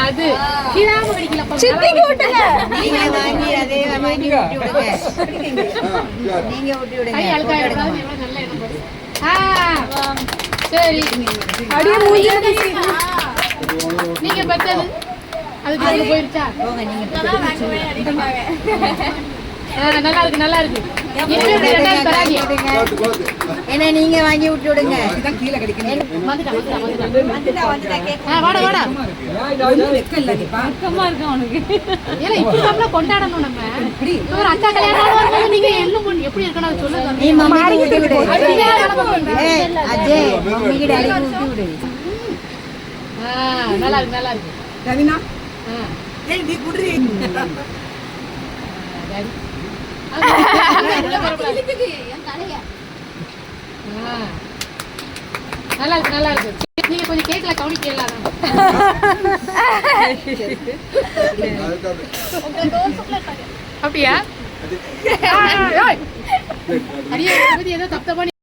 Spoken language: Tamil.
அது கீழாம கடிக்கல சித்திக்கு விட்டுங்க நீங்க வாங்கி அதே வாங்கி ஊட்டி விடுங்க. நீங்க ஊட்டி விடுங்க. கை அழுக்காயிடும் நல்ல எண்ணம் போடு. சரி அப்படியே மூஞ்சில நீங்க பெற்றது அதுக்கு அது போயிருச்சா போங்க நீங்க நல்லா இருக்கு நல்லா இருக்கு ஏன்னா நீங்க வாங்கி விட்டு விடுங்க. வாடா வாடா கொண்டாடணும் நம்ம ஒரு அக்கா கல்யாணம் நீங்க எல்லாம் எப்படி இருக்கணும் சொல்லுங்க. நீ மம்மி ஊட்டி விடு. அஜய் மம்மிக்கு டாடி ஊட்டி விடு. நல்லா இருக்கு நல்லா இருக்கு ரவினா ஏய் நீ குடுறீ நல்லா இருக்கு நல்லா இருக்கு. நீங்க கொஞ்சம் கேக்கல கவனிக்கலாம். அப்படியா? அடியே ஏதோ தப்பு